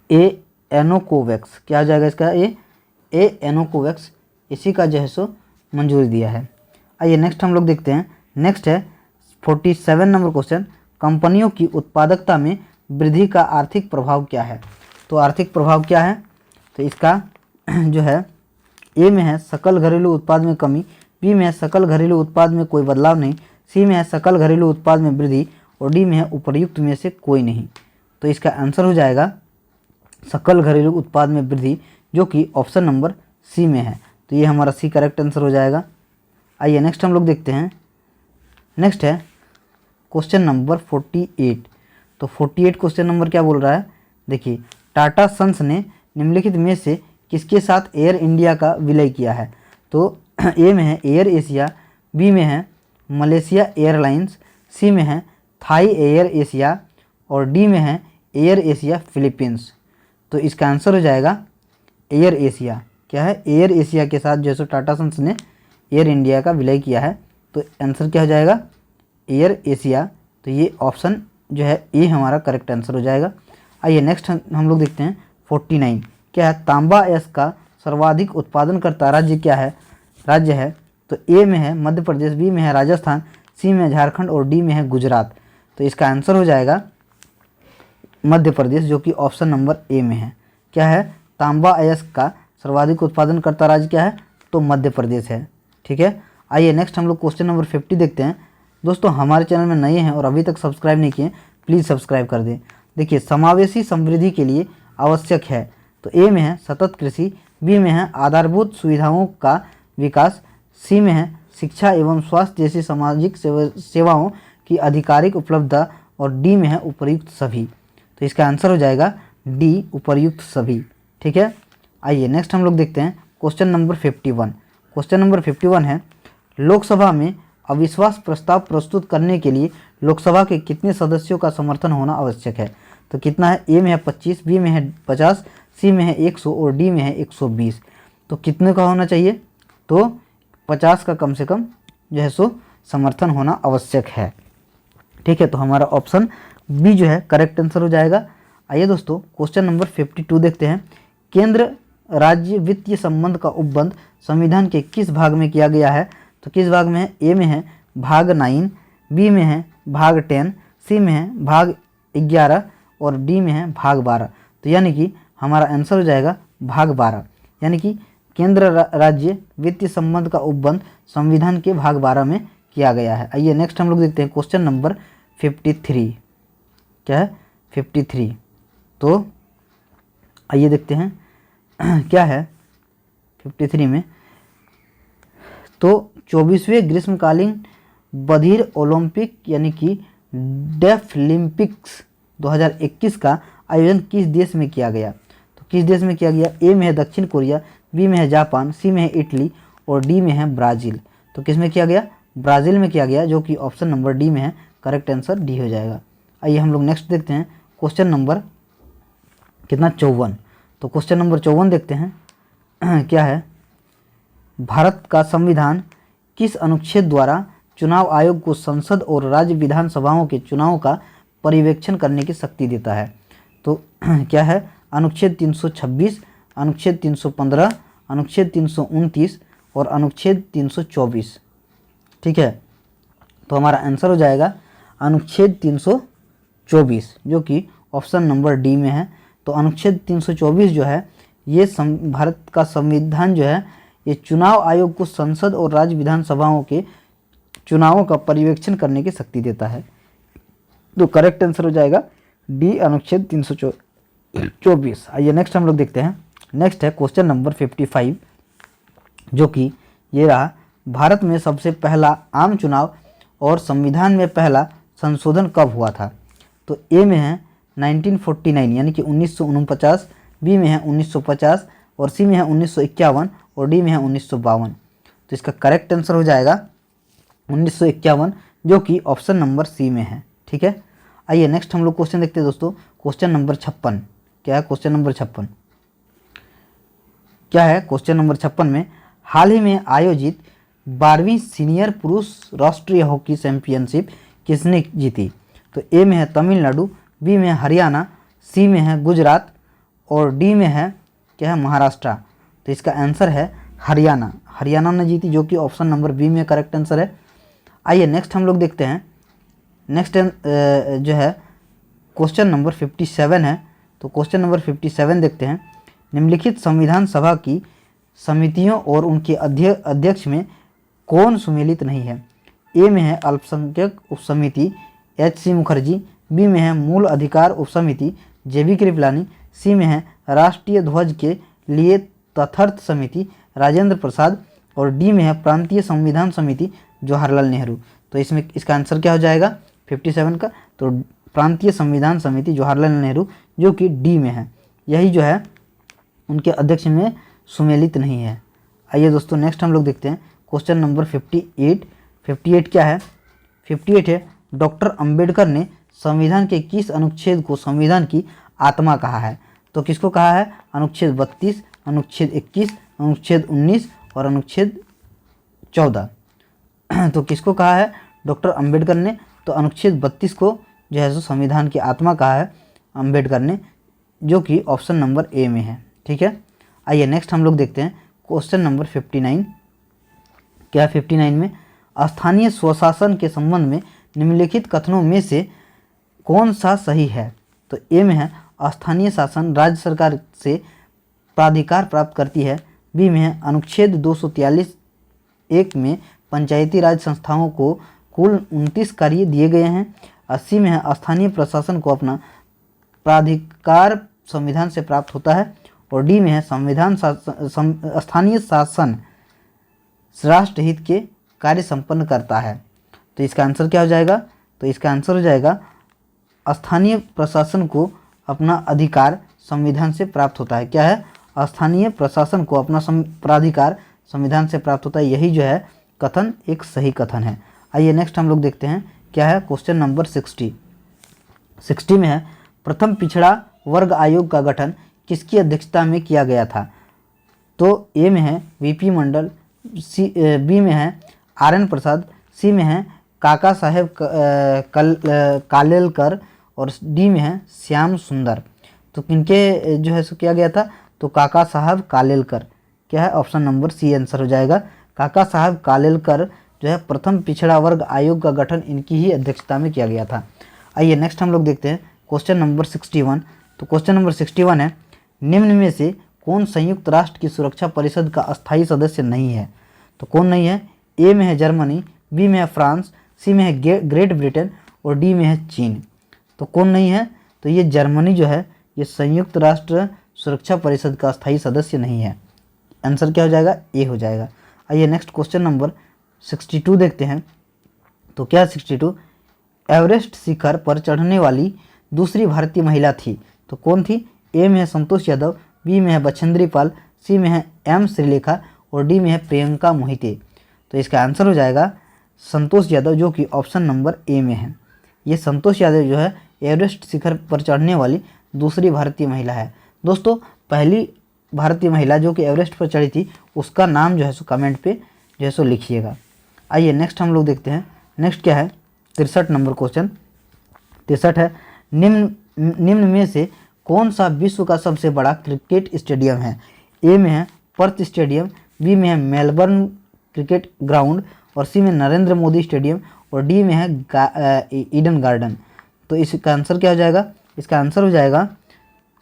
Speaker 1: ए एनोकोवैक्स। क्या हो जाएगा इसका, ए एनोकोवैक्स, इसी का जो है सो मंजूरी दिया है। आइए नेक्स्ट हम लोग देखते हैं। नेक्स्ट है 47 नंबर क्वेश्चन, कंपनियों की उत्पादकता में वृद्धि का आर्थिक प्रभाव क्या है। तो आर्थिक प्रभाव क्या है, तो इसका जो है ए में है सकल घरेलू उत्पाद में कमी, बी में है सकल घरेलू उत्पाद में कोई बदलाव नहीं, सी में है सकल घरेलू उत्पाद में वृद्धि और डी में है उपर्युक्त में से कोई नहीं। तो इसका आंसर हो जाएगा सकल घरेलू उत्पाद में वृद्धि, जो कि ऑप्शन नंबर सी में है। तो ये हमारा सी करेक्ट आंसर हो जाएगा। आइए नेक्स्ट हम लोग देखते हैं। नेक्स्ट है क्वेश्चन नंबर 48। तो 48 क्वेश्चन नंबर क्या बोल रहा है, देखिए, टाटा सन्स ने निम्नलिखित में से किसके साथ एयर इंडिया का विलय किया है। तो ए में है एयर एशिया, बी में है मलेशिया एयरलाइंस, सी में है थाई एयर एशिया और डी में है एयर एशिया फिलीपींस। तो इसका आंसर हो जाएगा एयर एशिया। क्या है, एयर एशिया के साथ जो है टाटा सन्स ने एयर इंडिया का विलय किया है। तो आंसर क्या हो जाएगा, एयर एशिया। तो ये ऑप्शन जो है ए हमारा करेक्ट आंसर हो जाएगा। आइए नेक्स्ट हम लोग देखते हैं 49। क्या है, तांबा अयस्क का सर्वाधिक उत्पादन करता राज्य है। तो ए में है मध्य प्रदेश, बी में है राजस्थान, सी में है झारखंड और डी में है गुजरात। तो इसका आंसर हो जाएगा मध्य प्रदेश, जो कि ऑप्शन नंबर ए में है। क्या है, तांबा अयस्क का सर्वाधिक उत्पादन करता राज्य क्या है, तो मध्य प्रदेश है। ठीक है, आइए नेक्स्ट हम लोग क्वेश्चन नंबर 50 देखते हैं। दोस्तों हमारे चैनल में नए हैं और अभी तक सब्सक्राइब नहीं किए, प्लीज़ सब्सक्राइब कर दें। देखिए, समावेशी समृद्धि के लिए आवश्यक है। तो ए में है सतत कृषि, बी में है आधारभूत सुविधाओं का विकास, सी में है शिक्षा एवं स्वास्थ्य जैसी सामाजिक सेवाओं की आधिकारिक उपलब्धता और डी में है उपर्युक्त सभी। तो इसका आंसर हो जाएगा डी, उपर्युक्त सभी। ठीक है, आइए नेक्स्ट हम लोग देखते हैं क्वेश्चन नंबर 51। क्वेश्चन नंबर 51 है, लोकसभा में अविश्वास प्रस्ताव प्रस्तुत करने के लिए लोकसभा के कितने सदस्यों का समर्थन होना आवश्यक है। तो कितना है, ए में है 25, बी में है 50, सी में है 100 और डी में है 120। तो कितने का होना चाहिए, तो 50 का कम से कम जो है सो समर्थन होना आवश्यक है। ठीक है, तो हमारा ऑप्शन बी जो है करेक्ट आंसर हो जाएगा। आइए दोस्तों क्वेश्चन नंबर 52 देखते हैं। केंद्र राज्य वित्तीय संबंध का उपबंध संविधान के किस भाग में किया गया है। तो किस भाग में है, ए में है भाग 9, बी में है भाग 10, सी में है भाग 11 और डी में है भाग 12। तो यानी कि हमारा आंसर हो जाएगा भाग 12, यानी कि केंद्र राज्य वित्तीय संबंध का उपबंध संविधान के भाग 12 में किया गया है। आइए नेक्स्ट हम लोग देखते हैं क्वेश्चन नंबर 53। क्या है 53। तो आइए देखते हैं क्या है 53 में। तो 24वें ग्रीष्मकालीन बधिर ओलंपिक यानी कि डेफलिम्पिक्स 2021 का आयोजन किस देश में किया गया? तो किस देश में किया गया? ए में है दक्षिण कोरिया, बी में है जापान, सी में है इटली और डी में है ब्राज़ील। तो किस में किया गया? ब्राज़ील में किया गया, जो कि ऑप्शन नंबर डी में है। करेक्ट आंसर डी हो जाएगा। आइए हम लोग नेक्स्ट देखते हैं क्वेश्चन नंबर कितना 54। तो क्वेश्चन नंबर 54 देखते हैं क्या है? भारत का संविधान किस अनुच्छेद द्वारा चुनाव आयोग को संसद और राज्य विधानसभाओं के चुनाव का पर्यवेक्षण करने की शक्ति देता है? तो क्या है? अनुच्छेद 326, अनुच्छेद 315, अनुच्छेद 329 और अनुच्छेद 324। ठीक है, तो हमारा आंसर हो जाएगा अनुच्छेद 324, जो कि ऑप्शन नंबर डी में है। तो अनुच्छेद 324 जो है ये भारत का संविधान जो है ये चुनाव आयोग को संसद और राज्य विधानसभाओं के चुनावों का पर्यवेक्षण करने की शक्ति देता है। तो करेक्ट आंसर हो जाएगा डी, अनुच्छेद 324। आइए नेक्स्ट हम लोग देखते हैं। नेक्स्ट है क्वेश्चन नंबर 55, जो कि ये रहा, भारत में सबसे पहला आम चुनाव और संविधान में पहला संशोधन कब हुआ था? तो ए में है 1949 यानी कि 1949, बी में है 1950 और सी में है 1951 और डी में है 1952। तो इसका करेक्ट आंसर हो जाएगा 1951, जो कि ऑप्शन नंबर सी में है। ठीक है, आइए नेक्स्ट हम लोग क्वेश्चन देखते हैं दोस्तों। Question number 56। क्या है क्वेश्चन नंबर 56? क्या है क्वेश्चन नंबर 56 में, हाल ही में आयोजित 12वीं सीनियर पुरुष राष्ट्रीय हॉकी चैंपियनशिप किसने जीती? तो ए में है तमिलनाडु, बी में है हरियाणा, सी में है गुजरात और डी में है क्या है महाराष्ट्र। तो इसका आंसर है हरियाणा। हरियाणा ने जीती, जो कि ऑप्शन नंबर बी में करेक्ट आंसर है। आइए नेक्स्ट हम लोग देखते हैं। नेक्स्ट जो है क्वेश्चन नंबर 57 है। तो क्वेश्चन नंबर 57 देखते हैं। निम्नलिखित संविधान सभा की समितियों और उनके अध्यक्ष में कौन सुमेलित नहीं है? ए में है अल्पसंख्यक उपसमिति एच.सी. मुखर्जी, बी में है मूल अधिकार उपसमिति जे.बी. कृपलानी, सी में है राष्ट्रीय ध्वज के लिए तथर्थ समिति राजेंद्र प्रसाद और डी में है प्रांतीय संविधान समिति जवाहरलाल नेहरू। तो इसमें इसका आंसर क्या हो जाएगा 57 का? तो प्रांतीय संविधान समिति जवाहरलाल नेहरू, जो कि डी में है, यही जो है उनके अध्यक्ष में सुमेलित नहीं है। आइए दोस्तों नेक्स्ट हम लोग देखते हैं क्वेश्चन नंबर 58। 58 क्या है? 58 है, डॉक्टर अंबेडकर ने संविधान के किस अनुच्छेद को संविधान की आत्मा कहा है? तो किसको कहा है? अनुच्छेद 32, अनुच्छेद 21, अनुच्छेद 19 और अनुच्छेद 14। तो किसको कहा है डॉक्टर अंबेडकर ने? तो अनुच्छेद 32 को जो है सो संविधान की आत्मा कहा है अंबेडकर ने, जो कि ऑप्शन नंबर ए में है। ठीक है, आइए नेक्स्ट हम लोग देखते हैं क्वेश्चन नंबर 59। क्या 59 में, स्थानीय स्वशासन के संबंध में निम्नलिखित कथनों में से कौन सा सही है? तो ए में है स्थानीय शासन राज्य सरकार से प्राधिकार प्राप्त करती है, बी में है अनुच्छेद 243(1) में पंचायती राज संस्थाओं को कुल 29 कार्य दिए गए हैं, 80 में है स्थानीय प्रशासन को अपना प्राधिकार संविधान से प्राप्त होता है और डी में है स्थानीय शासन राष्ट्रहित के कार्य संपन्न करता है। तो इसका आंसर क्या हो जाएगा? तो इसका आंसर हो जाएगा स्थानीय प्रशासन को अपना अधिकार संविधान से प्राप्त होता है। क्या है? स्थानीय प्रशासन को अपना प्राधिकार संविधान से प्राप्त होता है, यही जो है कथन एक सही कथन है। आइए नेक्स्ट हम लोग देखते हैं क्या है क्वेश्चन नंबर 60। 60 में है, प्रथम पिछड़ा वर्ग आयोग का गठन किसकी अध्यक्षता में किया गया था? तो ए में है वीपी मंडल, बी में है आर.एन. प्रसाद, सी में है काका साहेब कालेलकर और डी में है श्याम सुंदर। तो किनके जो है सो किया गया था? तो काका साहब कालेलकर। क्या है? ऑप्शन नंबर सी आंसर हो जाएगा। काका साहब कालेलकर जो है प्रथम पिछड़ा वर्ग आयोग का गठन इनकी ही अध्यक्षता में किया गया था। आइए नेक्स्ट हम लोग देखते हैं क्वेश्चन नंबर 61। तो क्वेश्चन नंबर 61 है, निम्न में से कौन संयुक्त राष्ट्र की सुरक्षा परिषद का अस्थायी सदस्य नहीं है? तो कौन नहीं है? ए में है जर्मनी, बी में है फ्रांस, सी में है ग्रेट ब्रिटेन और डी में है चीन। तो कौन नहीं है? तो ये जर्मनी जो है ये संयुक्त राष्ट्र सुरक्षा परिषद का अस्थायी सदस्य नहीं है। आंसर क्या हो जाएगा? ए हो जाएगा। आइए नेक्स्ट क्वेश्चन नंबर 62 देखते हैं। तो क्या 62? एवरेस्ट शिखर पर चढ़ने वाली दूसरी भारतीय महिला थी, तो कौन थी? ए में है संतोष यादव, बी में है बछेंद्री पाल, सी में है एम श्रीलेखा और डी में है प्रियंका मोहिते। तो इसका आंसर हो जाएगा संतोष यादव, जो कि ऑप्शन नंबर ए में है। ये संतोष यादव जो है एवरेस्ट शिखर पर चढ़ने वाली दूसरी भारतीय महिला है। दोस्तों, पहली भारतीय महिला जो कि एवरेस्ट पर चढ़ी थी उसका नाम जो है सो कमेंट पे जो है सो लिखिएगा। आइए नेक्स्ट हम लोग देखते हैं। नेक्स्ट क्या है? 63 नंबर क्वेश्चन 63 है, निम्न में से कौन सा विश्व का सबसे बड़ा क्रिकेट स्टेडियम है? ए में है पर्थ स्टेडियम, बी में है मेलबर्न क्रिकेट ग्राउंड और सी में नरेंद्र मोदी स्टेडियम और डी में है ईडन गार्डन। तो इसका आंसर क्या हो जाएगा? इसका आंसर हो जाएगा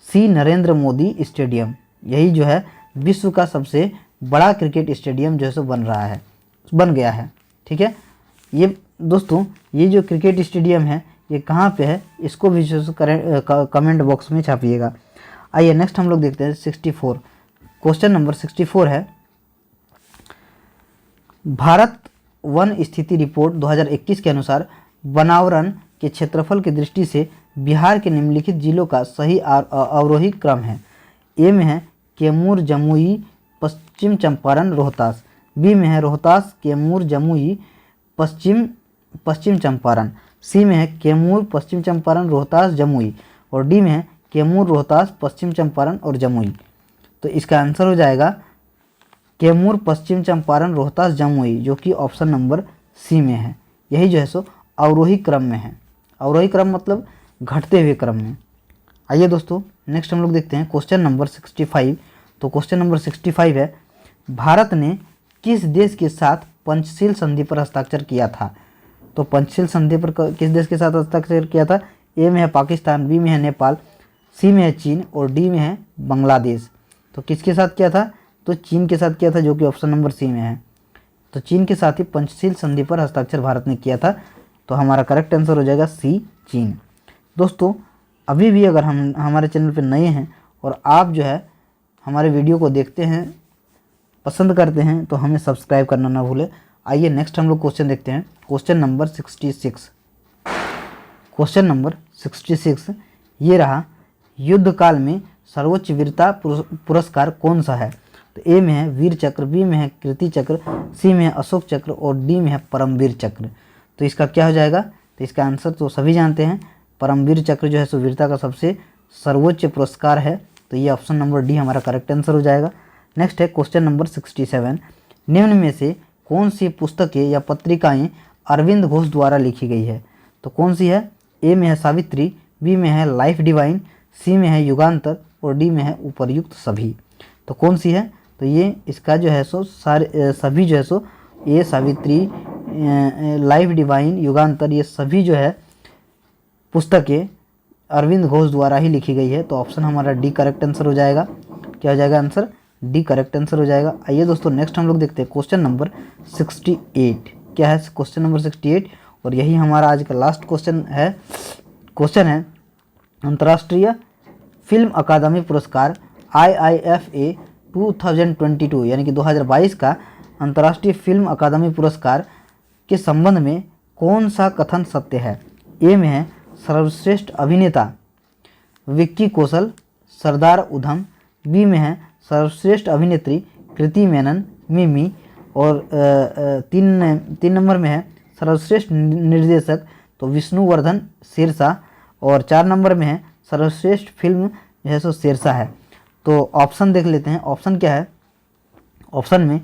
Speaker 1: सी नरेंद्र मोदी स्टेडियम। यही जो है विश्व का सबसे बड़ा क्रिकेट स्टेडियम जो है सो बन गया है। ठीक है, ये दोस्तों ये जो क्रिकेट स्टेडियम है ये कहाँ पे है, इसको भी जो कमेंट बॉक्स में छापिएगा। आइए नेक्स्ट हम लोग देखते हैं 64। क्वेश्चन नंबर 64 है, भारत वन स्थिति रिपोर्ट 2021 के अनुसार वनावरण के क्षेत्रफल की दृष्टि से बिहार के निम्नलिखित जिलों का सही अवरोही क्रम है। ए में है कैमूर जमुई पश्चिम चंपारण रोहतास, बी में है रोहतास कैमूर जमुई पश्चिम चंपारण, सी में है कैमूर पश्चिम चंपारण रोहतास जमुई और डी में है कैमूर रोहतास पश्चिम चंपारण और जमुई। तो इसका आंसर हो जाएगा कैमूर पश्चिम चंपारण रोहतास जमुई, जो कि ऑप्शन नंबर सी में है। यही जो है सो अवरोही क्रम में है। अवरोही क्रम मतलब घटते हुए क्रम में। आइए दोस्तों नेक्स्ट हम लोग देखते हैं क्वेश्चन नंबर 65। तो क्वेश्चन नंबर 65 है, भारत ने किस देश के साथ पंचशील संधि पर हस्ताक्षर किया था? तो पंचशील संधि पर किस देश के साथ हस्ताक्षर किया था? ए में है पाकिस्तान, बी में है नेपाल, सी में है चीन और डी में है बांग्लादेश। तो किसके साथ किया था? तो चीन के साथ किया था, जो कि ऑप्शन नंबर सी में है। तो चीन के साथ ही पंचशील संधि पर हस्ताक्षर भारत ने किया था। तो हमारा करेक्ट आंसर हो जाएगा सी, चीन। दोस्तों, अभी भी अगर हम हमारे चैनल पर नए हैं और आप जो है हमारे वीडियो को देखते हैं, पसंद करते हैं, तो हमें सब्सक्राइब करना ना भूलें। आइए नेक्स्ट हम लोग क्वेश्चन देखते हैं। Question number 66। क्वेश्चन नंबर 66 ये रहा, युद्ध काल में सर्वोच्च वीरता पुरस्कार कौन सा है? तो ए में है वीर चक्र, बी में है कीर्ति चक्र, सी में है अशोक चक्र और डी में है परमवीर चक्र। तो इसका क्या हो जाएगा? तो इसका आंसर तो सभी जानते हैं, परमवीर चक्र जो है सो वीरता का सबसे सर्वोच्च पुरस्कार है। तो ये ऑप्शन नंबर डी हमारा करेक्ट आंसर हो जाएगा। नेक्स्ट है क्वेश्चन नंबर 67, निम्न में से कौन सी पुस्तकें या पत्रिकाएं अरविंद घोष द्वारा लिखी गई है? तो कौन सी है? ए में है सावित्री, बी में है लाइफ डिवाइन, सी में है युगांतर और डी में है उपर्युक्त सभी। तो कौन सी है? तो ये इसका जो है सो सभी जो है सो ये सावित्री, लाइफ डिवाइन, युगांतर, ये सभी जो है पुस्तकें अरविंद घोष द्वारा ही लिखी गई है। तो ऑप्शन हमारा डी करेक्ट आंसर हो जाएगा। क्या हो जाएगा आंसर? डी करेक्ट आंसर हो जाएगा। आइए दोस्तों नेक्स्ट हम लोग देखते हैं क्वेश्चन नंबर 68। क्या है? क्वेश्चन नंबर 68 और यही हमारा आज का लास्ट क्वेश्चन है। क्वेश्चन है, अंतर्राष्ट्रीय फिल्म अकादमी पुरस्कार IIFA 2022 यानी कि 2022 का अंतर्राष्ट्रीय फिल्म अकादमी पुरस्कार के संबंध में कौन सा कथन सत्य है? ए में है सर्वश्रेष्ठ अभिनेता विक्की कौशल सरदार उधम, बी में है सर्वश्रेष्ठ अभिनेत्री कृति मेनन मिमी और तीन नंबर में है सर्वश्रेष्ठ निर्देशक तो विष्णुवर्धन शेरशाह और 4 नंबर में है सर्वश्रेष्ठ फिल्म जो है सो शेरशाह है। तो ऑप्शन देख लेते हैं। ऑप्शन क्या है? ऑप्शन में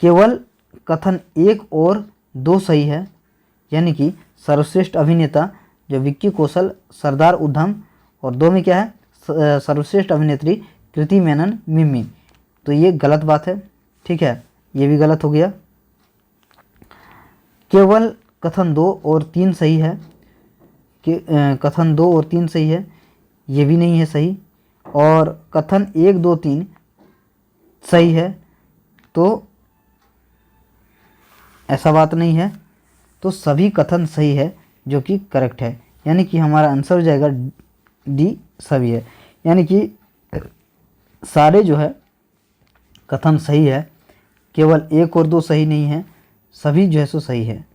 Speaker 1: केवल कथन 1 और 2 सही है, यानी कि सर्वश्रेष्ठ अभिनेता जो विक्की कौशल सरदार उधम और 2 में क्या है सर्वश्रेष्ठ अभिनेत्री कृति मेनन मिमी। तो ये गलत बात है। ठीक है, ये भी गलत हो गया। केवल कथन 2 और 3 सही है कि कथन 2 और 3 सही है, ये भी नहीं है सही। और कथन 1 2 3 सही है, तो ऐसा बात नहीं है। तो सभी कथन सही है जो कि करेक्ट है, यानी कि हमारा आंसर हो जाएगा डी सभी है, यानी कि सारे जो है कथन सही है, केवल 1 और 2 सही नहीं है, सभी जो है सो सही है।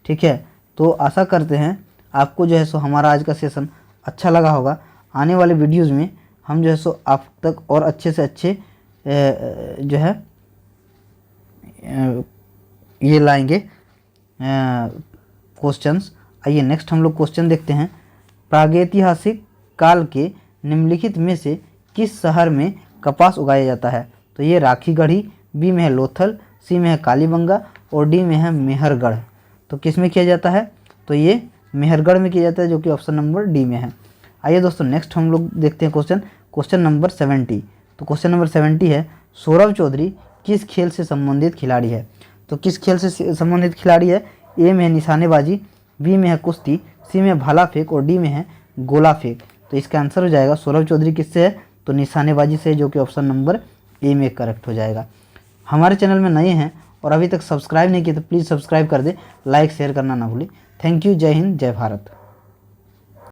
Speaker 1: ठीक है, तो आशा करते हैं आपको जो है सो हमारा आज का सेशन अच्छा लगा होगा। आने वाले वीडियोज़ में हम जो है सो आप तक और अच्छे से अच्छे जो है ये लाएंगे क्वेश्चंस। आइए नेक्स्ट हम लोग क्वेश्चन देखते हैं। प्रागैतिहासिक काल के निम्नलिखित में से किस शहर में कपास उगाया जाता है? तो ये राखीगढ़ी, बी में है लोथल, सी में है कालीबंगा और डी में है मेहरगढ़। तो किस में किया जाता है? तो ये मेहरगढ़ में किया जाता है, जो कि ऑप्शन नंबर डी में है। आइए दोस्तों नेक्स्ट हम लोग देखते हैं क्वेश्चन नंबर 70। तो क्वेश्चन नंबर 70 है, सौरभ चौधरी किस खेल से संबंधित खिलाड़ी है? तो किस खेल से संबंधित खिलाड़ी है? ए में है निशानेबाजी, बी में है कुश्ती, सी में भाला फेंक और डी में है गोला फेंक। तो इसका आंसर हो जाएगा सौरभ चौधरी किससे है? तो निशानेबाजी से, जो कि ऑप्शन नंबर ए में करेक्ट हो जाएगा। हमारे चैनल में नए हैं और अभी तक सब्सक्राइब नहीं किए तो प्लीज़ सब्सक्राइब कर दे, लाइक शेयर करना ना भूलें। थैंक यू, जय हिंद, जय भारत।